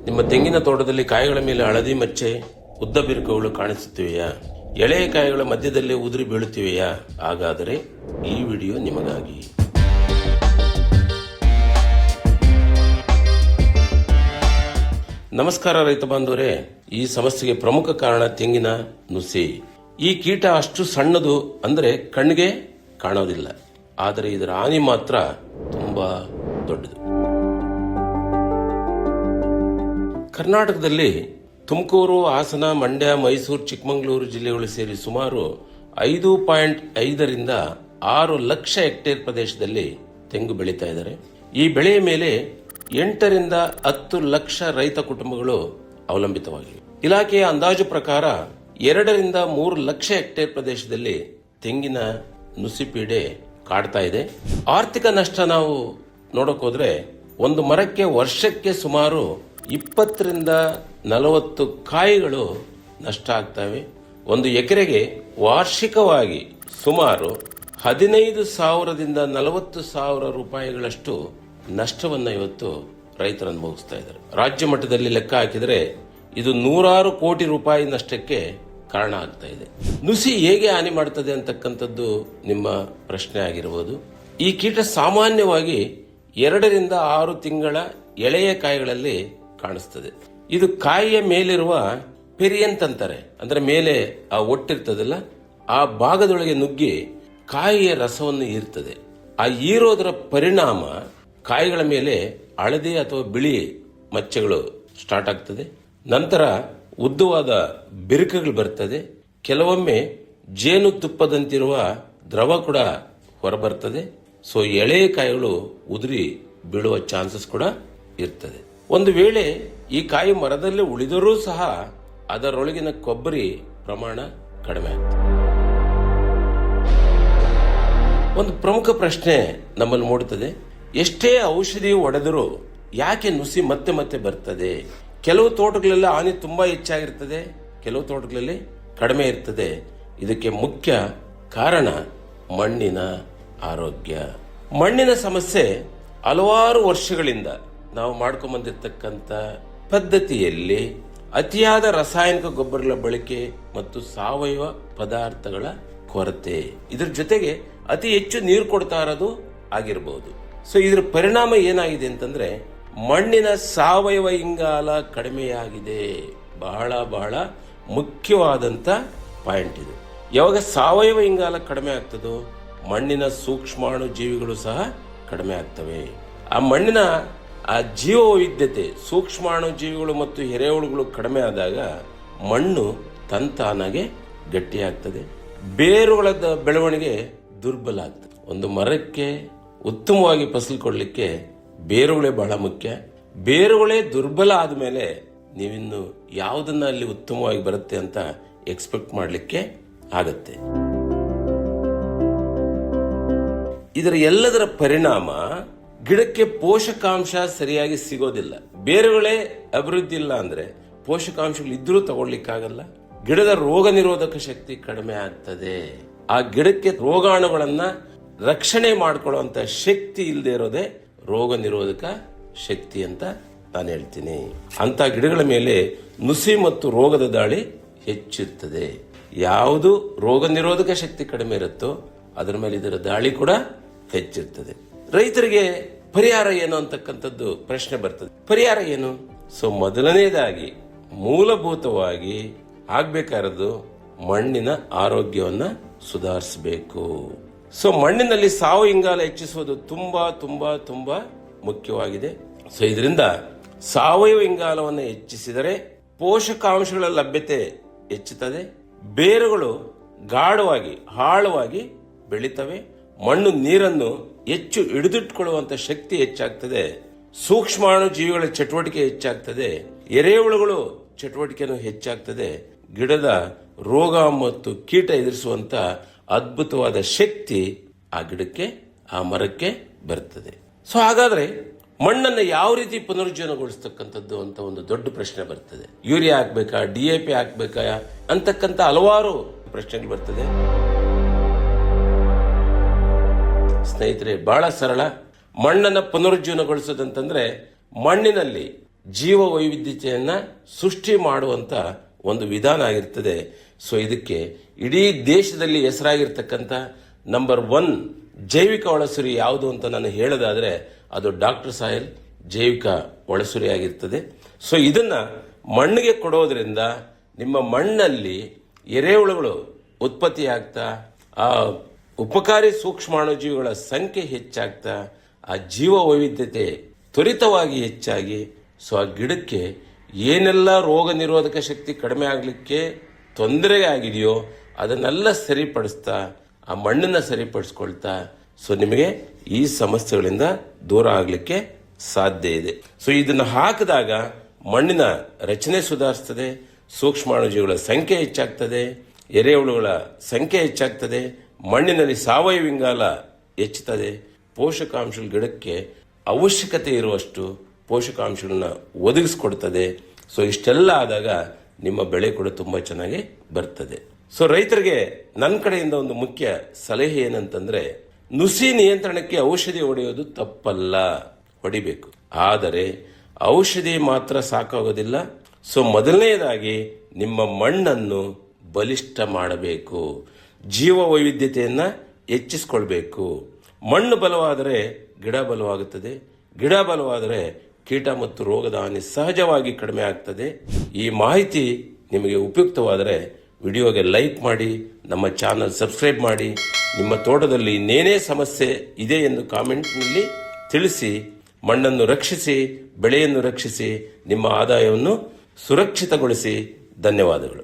ನಿಮ್ಮ ತೆಂಗಿನ ತೋಟದಲ್ಲಿ ಕಾಯಿಗಳ ಮೇಲೆ ಹಳದಿ ಮಚ್ಚೆ, ಉದ್ದ ಬಿರುಕುಗಳು ಕಾಣಿಸುತ್ತಿವೆಯಾ? ಎಳೆಯ ಕಾಯಿಗಳ ಮಧ್ಯದಲ್ಲೇ ಉದುರಿ ಬೀಳುತ್ತಿವೆಯಾ? ಹಾಗಾದರೆ ಈ ವಿಡಿಯೋ ನಿಮಗಾಗಿ. ನಮಸ್ಕಾರ ರೈತ ಬಾಂಧವರೇ, ಈ ಸಮಸ್ಯೆಗೆ ಪ್ರಮುಖ ಕಾರಣ ತೆಂಗಿನ ನುಸಿ. ಈ ಕೀಟ ಅಷ್ಟು ಸಣ್ಣದು ಅಂದರೆ ಕಣ್ಣಿಗೆ ಕಾಣೋದಿಲ್ಲ, ಆದರೆ ಇದರ ಹಾನಿ ಮಾತ್ರ ತುಂಬಾ ದೊಡ್ಡದು. ಕರ್ನಾಟಕದಲ್ಲಿ ತುಮಕೂರು, ಹಾಸನ, ಮಂಡ್ಯ, ಮೈಸೂರು, ಚಿಕ್ಕಮಗಳೂರು ಜಿಲ್ಲೆಗಳು ಸೇರಿ ಸುಮಾರು 5.5 ರಿಂದ 6 ಲಕ್ಷ ಹೆಕ್ಟೇರ್ ಪ್ರದೇಶದಲ್ಲಿ ತೆಂಗು ಬೆಳೀತಾ ಇದ್ದಾರೆ. ಈ ಬೆಳೆಯ ಮೇಲೆ 8 ರಿಂದ 10 ಲಕ್ಷ ರೈತ ಕುಟುಂಬಗಳು ಅವಲಂಬಿತವಾಗಿವೆ. ಇಲಾಖೆಯ ಅಂದಾಜು ಪ್ರಕಾರ 2 ರಿಂದ 3 ಲಕ್ಷ ಹೆಕ್ಟೇರ್ ಪ್ರದೇಶದಲ್ಲಿ ತೆಂಗಿನ ನುಸಿಪೀಡೆ ಕಾಡ್ತಾ ಇದೆ. ಆರ್ಥಿಕ ನಷ್ಟ ನಾವು ನೋಡಕ್ ಹೋದ್ರೆ ಒಂದು ಮರಕ್ಕೆ ವರ್ಷಕ್ಕೆ ಸುಮಾರು 20 ರಿಂದ 40 ಕಾಯಿಗಳು ನಷ್ಟ ಆಗ್ತವೆ. ಒಂದು ಎಕರೆಗೆ ವಾರ್ಷಿಕವಾಗಿ ಸುಮಾರು 15,000 ರಿಂದ 40,000 ರೂಪಾಯಿಗಳಷ್ಟು ನಷ್ಟವನ್ನ ಇವತ್ತು ರೈತರು ಅನುಭವಿಸ್ತಾ ಇದ್ದಾರೆ. ರಾಜ್ಯ ಮಟ್ಟದಲ್ಲಿ ಲೆಕ್ಕ ಹಾಕಿದರೆ ಇದು 100 ಕೋಟಿ ರೂಪಾಯಿ ನಷ್ಟಕ್ಕೆ ಕಾರಣ ಆಗ್ತಾ ಇದೆ. ನುಸಿ ಹೇಗೆ ಹಾನಿ ಮಾಡ್ತದೆ ಅಂತಕ್ಕಂಥದ್ದು ನಿಮ್ಮ ಪ್ರಶ್ನೆ ಆಗಿರಬಹುದು. ಈ ಕೀಟ ಸಾಮಾನ್ಯವಾಗಿ 2 ರಿಂದ 6 ತಿಂಗಳ ಎಳೆಯ ಕಾಯಿಗಳಲ್ಲಿ ಕಾಣಿಸ್ತದೆ. ಇದು ಕಾಯಿಯ ಮೇಲಿರುವ ಪೆರಿಯಂತ್ ಅಂತಾರೆ, ಅಂದ್ರೆ ಮೇಲೆ ಆ ಒಟ್ಟಿರ್ತದಲ್ಲ, ಆ ಭಾಗದೊಳಗೆ ನುಗ್ಗಿ ಕಾಯಿಯ ರಸವನ್ನು ಹೀರ್ತದೆ. ಆ ಹೀರೋದರ ಪರಿಣಾಮ ಕಾಯಿಗಳ ಮೇಲೆ ಹಳದಿ ಅಥವಾ ಬಿಳಿ ಮಚ್ಚೆಗಳು ಸ್ಟಾರ್ಟ್ ಆಗ್ತದೆ. ನಂತರ ಉದ್ದವಾದ ಬಿರುಕುಗಳು ಬರ್ತದೆ. ಕೆಲವೊಮ್ಮೆ ಜೇನು ತುಪ್ಪದಂತಿರುವ ದ್ರವ ಕೂಡ ಹೊರಬರ್ತದೆ. ಸೊ ಎಳೆಯ ಕಾಯಿಗಳು ಉದುರಿ ಬೀಳುವ ಚಾನ್ಸಸ್ ಕೂಡ ಇರ್ತದೆ. ಒಂದು ವೇಳೆ ಈ ಕಾಯಿ ಮರದಲ್ಲಿ ಉಳಿದರೂ ಸಹ ಅದರೊಳಗಿನ ಕೊಬ್ಬರಿ ಪ್ರಮಾಣ ಕಡಿಮೆ ಆಗ್ತದೆ. ಒಂದು ಪ್ರಮುಖ ಪ್ರಶ್ನೆ ನಮ್ಮಲ್ಲಿ ಮೂಡುತ್ತದೆ, ಎಷ್ಟೇ ಔಷಧಿ ಹೊಡೆದರೂ ಯಾಕೆ ನುಸಿ ಮತ್ತೆ ಮತ್ತೆ ಬರ್ತದೆ? ಕೆಲವು ತೋಟಗಳಲ್ಲಿ ಹಾನಿ ತುಂಬಾ ಹೆಚ್ಚಾಗಿರ್ತದೆ, ಕೆಲವು ತೋಟಗಳಲ್ಲಿ ಕಡಿಮೆ ಇರ್ತದೆ. ಇದಕ್ಕೆ ಮುಖ್ಯ ಕಾರಣ ಮಣ್ಣಿನ ಆರೋಗ್ಯ. ಮಣ್ಣಿನ ಸಮಸ್ಯೆ ಹಲವಾರು ವರ್ಷಗಳಿಂದ ನಾವು ಮಾಡ್ಕೊಂಡ್ ಬಂದಿರತಕ್ಕಂಥ ಪದ್ಧತಿಯಲ್ಲಿ ಅತಿಯಾದ ರಾಸಾಯನಿಕ ಗೊಬ್ಬರಗಳ ಬಳಕೆ ಮತ್ತು ಸಾವಯವ ಪದಾರ್ಥಗಳ ಕೊರತೆ, ಇದರ ಜೊತೆಗೆ ಅತಿ ಹೆಚ್ಚು ನೀರು ಕೊಡ್ತಾ ಇರೋದು ಆಗಿರಬಹುದು. ಸೊ ಇದರ ಪರಿಣಾಮ ಏನಾಗಿದೆ ಅಂತಂದ್ರೆ ಮಣ್ಣಿನ ಸಾವಯವ ಇಂಗಾಲ ಕಡಿಮೆಯಾಗಿದೆ. ಬಹಳ ಬಹಳ ಮುಖ್ಯವಾದಂತ ಪಾಯಿಂಟ್ ಇದು. ಯಾವಾಗ ಸಾವಯವ ಇಂಗಾಲ ಕಡಿಮೆ ಆಗ್ತದೋ ಮಣ್ಣಿನ ಸೂಕ್ಷ್ಮಾಣು ಜೀವಿಗಳು ಸಹ ಕಡಿಮೆ ಆಗ್ತವೆ. ಆ ಮಣ್ಣಿನ ಆ ಜೀವ ವೈವಿಧ್ಯತೆ, ಸೂಕ್ಷ್ಮಾಣು ಜೀವಿಗಳು ಮತ್ತು ಎರೆಹುಳುಗಳು ಕಡಿಮೆ ಆದಾಗ ಮಣ್ಣು ತಂತಾನಾಗೆ ಗಟ್ಟಿಯಾಗ್ತದೆ. ಬೇರುಗಳ ಬೆಳವಣಿಗೆ ದುರ್ಬಲ ಆಗ್ತದೆ. ಒಂದು ಮರಕ್ಕೆ ಉತ್ತಮವಾಗಿ ಫಸಲು ಕೊಡಲಿಕ್ಕೆ ಬೇರುಗಳೇ ಬಹಳ ಮುಖ್ಯ. ಬೇರುಗಳೇ ದುರ್ಬಲ ಆದ್ಮೇಲೆ ನೀವಿನ್ನು ಯಾವುದನ್ನ ಅಲ್ಲಿ ಉತ್ತಮವಾಗಿ ಬರುತ್ತೆ ಅಂತ ಎಕ್ಸ್ಪೆಕ್ಟ್ ಮಾಡಲಿಕ್ಕೆ ಆಗತ್ತೆ. ಇದರ ಎಲ್ಲದರ ಪರಿಣಾಮ ಗಿಡಕ್ಕೆ ಪೋಷಕಾಂಶ ಸರಿಯಾಗಿ ಸಿಗೋದಿಲ್ಲ. ಬೇರುಗಳೇ ಅಭಿವೃದ್ಧಿ ಇಲ್ಲ ಅಂದ್ರೆ ಪೋಷಕಾಂಶಗಳು ಇದ್ರೂ ತಗೊಳ್ಲಿಕ್ಕಾಗಲ್ಲ. ಗಿಡದ ರೋಗ ನಿರೋಧಕ ಶಕ್ತಿ ಕಡಿಮೆ ಆಗ್ತದೆ. ಆ ಗಿಡಕ್ಕೆ ರೋಗಾಣುಗಳನ್ನ ರಕ್ಷಣೆ ಮಾಡಿಕೊಳ್ಳುವಂತ ಶಕ್ತಿ ಇಲ್ಲದೆ ಇರೋದೇ ರೋಗ ನಿರೋಧಕ ಶಕ್ತಿ ಅಂತ ನಾನು ಹೇಳ್ತೀನಿ. ಅಂತ ಗಿಡಗಳ ಮೇಲೆ ನುಸಿ ಮತ್ತು ರೋಗದ ದಾಳಿ ಹೆಚ್ಚಿರ್ತದೆ. ಯಾವುದು ರೋಗ ನಿರೋಧಕ ಶಕ್ತಿ ಕಡಿಮೆ ಇರುತ್ತೋ ಅದರ ಮೇಲೆ ಇದರ ದಾಳಿ ಕೂಡ ಹೆಚ್ಚಿರ್ತದೆ. ರೈತರಿಗೆ ಪರಿಹಾರ ಏನು ಅಂತಕ್ಕಂಥದ್ದು ಪ್ರಶ್ನೆ ಬರ್ತದೆ. ಪರಿಹಾರ ಏನು? ಸೊ ಮೊದಲನೇದಾಗಿ ಮೂಲಭೂತವಾಗಿ ಆಗ್ಬೇಕಾರದು ಮಣ್ಣಿನ ಆರೋಗ್ಯವನ್ನ ಸುಧಾರಿಸಬೇಕು. ಸೊ ಮಣ್ಣಿನಲ್ಲಿ ಸಾವಯವ ಇಂಗಾಲ ಹೆಚ್ಚಿಸುವುದು ತುಂಬಾ ತುಂಬಾ ತುಂಬಾ ಮುಖ್ಯವಾಗಿದೆ. ಸೊ ಇದರಿಂದ ಸಾವಯವ ಇಂಗಾಲವನ್ನು ಹೆಚ್ಚಿಸಿದರೆ ಪೋಷಕಾಂಶಗಳ ಲಭ್ಯತೆ ಹೆಚ್ಚುತ್ತದೆ. ಬೇರುಗಳು ಗಾಢವಾಗಿ ಆಳವಾಗಿ ಬೆಳೀತವೆ. ಮಣ್ಣು ನೀರನ್ನು ಹೆಚ್ಚು ಹಿಡಿದಿಟ್ಟುಕೊಳ್ಳುವಂತ ಶಕ್ತಿ ಹೆಚ್ಚಾಗ್ತದೆ. ಸೂಕ್ಷ್ಮಾಣು ಜೀವಿಗಳ ಚಟುವಟಿಕೆ ಹೆಚ್ಚಾಗ್ತದೆ. ಎರೆಹುಳುಗಳು ಚಟುವಟಿಕೆನೂ ಹೆಚ್ಚಾಗ್ತದೆ. ಗಿಡದ ರೋಗ ಮತ್ತು ಕೀಟ ಎದುರಿಸುವಂತ ಅದ್ಭುತವಾದ ಶಕ್ತಿ ಆ ಗಿಡಕ್ಕೆ, ಆ ಮರಕ್ಕೆ ಬರ್ತದೆ. ಸೊ ಹಾಗಾದ್ರೆ ಮಣ್ಣನ್ನು ಯಾವ ರೀತಿ ಪುನರುಜ್ಜೀವನಗೊಳಿಸ್ತಕ್ಕಂಥದ್ದು ಅಂತ ಒಂದು ದೊಡ್ಡ ಪ್ರಶ್ನೆ ಬರ್ತದೆ. ಯೂರಿಯಾ ಹಾಕ್ಬೇಕಾ, DAP ಹಾಕ್ಬೇಕಾ ಅಂತಕ್ಕಂಥ ಹಲವಾರು ಪ್ರಶ್ನೆಗಳು ಬರ್ತದೆ. ಸ್ನೇಹಿತರೆ, ಬಹಳ ಸರಳ. ಮಣ್ಣನ್ನು ಪುನರುಜ್ಜೀವನಗೊಳಿಸೋದಂತಂದ್ರೆ ಮಣ್ಣಿನಲ್ಲಿ ಜೀವ ವೈವಿಧ್ಯತೆಯನ್ನ ಸೃಷ್ಟಿ ಮಾಡುವಂತ ಒಂದು ವಿಧಾನ ಆಗಿರ್ತದೆ. ಸೊ ಇದಕ್ಕೆ ಇಡೀ ದೇಶದಲ್ಲಿ ಹೆಸರಾಗಿರ್ತಕ್ಕಂಥ ನಂಬರ್ 1 ಜೈವಿಕ ಒಳಸುರಿ ಯಾವುದು ಅಂತ ನಾನು ಹೇಳೋದಾದ್ರೆ ಅದು ಡಾಕ್ಟರ್ ಸಾಯಿಲ್ ಜೈವಿಕ ಒಳಸುರಿ ಆಗಿರ್ತದೆ. ಸೊ ಇದನ್ನ ಮಣ್ಣಿಗೆ ಕೊಡೋದ್ರಿಂದ ನಿಮ್ಮ ಮಣ್ಣಲ್ಲಿ ಎರೆಹುಳುಗಳು ಉತ್ಪತ್ತಿ ಆಗ್ತಾ, ಆ ಉಪಕಾರಿ ಸೂಕ್ಷ್ಮಾಣುಜೀವಿಗಳ ಸಂಖ್ಯೆ ಹೆಚ್ಚಾಗ್ತಾ, ಆ ಜೀವ ವೈವಿಧ್ಯತೆ ತ್ವರಿತವಾಗಿ ಹೆಚ್ಚಾಗಿ, ಸೊ ಆ ಗಿಡಕ್ಕೆ ಏನೆಲ್ಲ ರೋಗ ನಿರೋಧಕ ಶಕ್ತಿ ಕಡಿಮೆ ಆಗಲಿಕ್ಕೆ ತೊಂದರೆ ಆಗಿದೆಯೋ ಅದನ್ನೆಲ್ಲ ಸರಿಪಡಿಸ್ತಾ, ಆ ಮಣ್ಣನ್ನ ಸರಿಪಡಿಸ್ಕೊಳ್ತಾ, ಸೊ ನಿಮಗೆ ಈ ಸಮಸ್ಯೆಗಳಿಂದ ದೂರ ಆಗಲಿಕ್ಕೆ ಸಾಧ್ಯ ಇದೆ. ಸೊ ಇದನ್ನು ಹಾಕಿದಾಗ ಮಣ್ಣಿನ ರಚನೆ ಸುಧಾರಿಸ್ತದೆ, ಸೂಕ್ಷ್ಮಾಣುಜೀವಿಗಳ ಸಂಖ್ಯೆ ಹೆಚ್ಚಾಗ್ತದೆ, ಎರೆಹುಳುಗಳ ಸಂಖ್ಯೆ ಹೆಚ್ಚಾಗ್ತದೆ, ಮಣ್ಣಿನಲ್ಲಿ ಸಾವಯವ ಇಂಗಾಲ ಹೆಚ್ಚುತ್ತದೆ, ಪೋಷಕಾಂಶಗಳ ಗಿಡಕ್ಕೆ ಅವಶ್ಯಕತೆ ಇರುವಷ್ಟು ಪೋಷಕಾಂಶಗಳನ್ನ ಒದಗಿಸ್ಕೊಡ್ತದೆ. ಸೊ ಇಷ್ಟೆಲ್ಲ ಆದಾಗ ನಿಮ್ಮ ಬೆಳೆ ಕೂಡ ತುಂಬಾ ಚೆನ್ನಾಗಿ ಬರ್ತದೆ. ಸೊ ರೈತರಿಗೆ ನನ್ನ ಕಡೆಯಿಂದ ಒಂದು ಮುಖ್ಯ ಸಲಹೆ ಏನಂತಂದ್ರೆ, ನುಸಿ ನಿಯಂತ್ರಣಕ್ಕೆ ಔಷಧಿ ಹೊಡೆಯೋದು ತಪ್ಪಲ್ಲ, ಹೊಡಿಬೇಕು. ಆದರೆ ಔಷಧಿ ಮಾತ್ರ ಸಾಕಾಗೋದಿಲ್ಲ. ಸೊ ಮೊದಲನೇದಾಗಿ ನಿಮ್ಮ ಮಣ್ಣನ್ನು ಬಲಿಷ್ಠ ಮಾಡಬೇಕು, ಜೀವ ವೈವಿಧ್ಯತೆಯನ್ನ ಹೆಚ್ಚಿಸಿಕೊಳ್ಬೇಕು. ಮಣ್ಣು ಬಲವಾದರೆ ಗಿಡ ಬಲವಾಗುತ್ತದೆ, ಗಿಡ ಬಲವಾದರೆ ಕೀಟ ಮತ್ತು ರೋಗದ ಹಾನಿ ಸಹಜವಾಗಿ ಕಡಿಮೆ ಆಗ್ತದೆ. ಈ ಮಾಹಿತಿ ನಿಮಗೆ ಉಪಯುಕ್ತವಾದರೆ ವಿಡಿಯೋಗೆ ಲೈಕ್ ಮಾಡಿ, ನಮ್ಮ ಚಾನಲ್ ಸಬ್ಸ್ಕ್ರೈಬ್ ಮಾಡಿ. ನಿಮ್ಮ ತೋಟದಲ್ಲಿ ಇನ್ನೇನೇ ಸಮಸ್ಯೆ ಇದೆ ಎಂದು ಕಾಮೆಂಟ್ನಲ್ಲಿ ತಿಳಿಸಿ. ಮಣ್ಣನ್ನು ರಕ್ಷಿಸಿ, ಬೆಳೆಯನ್ನು ರಕ್ಷಿಸಿ, ನಿಮ್ಮ ಆದಾಯವನ್ನು ಸುರಕ್ಷಿತಗೊಳಿಸಿ. ಧನ್ಯವಾದಗಳು.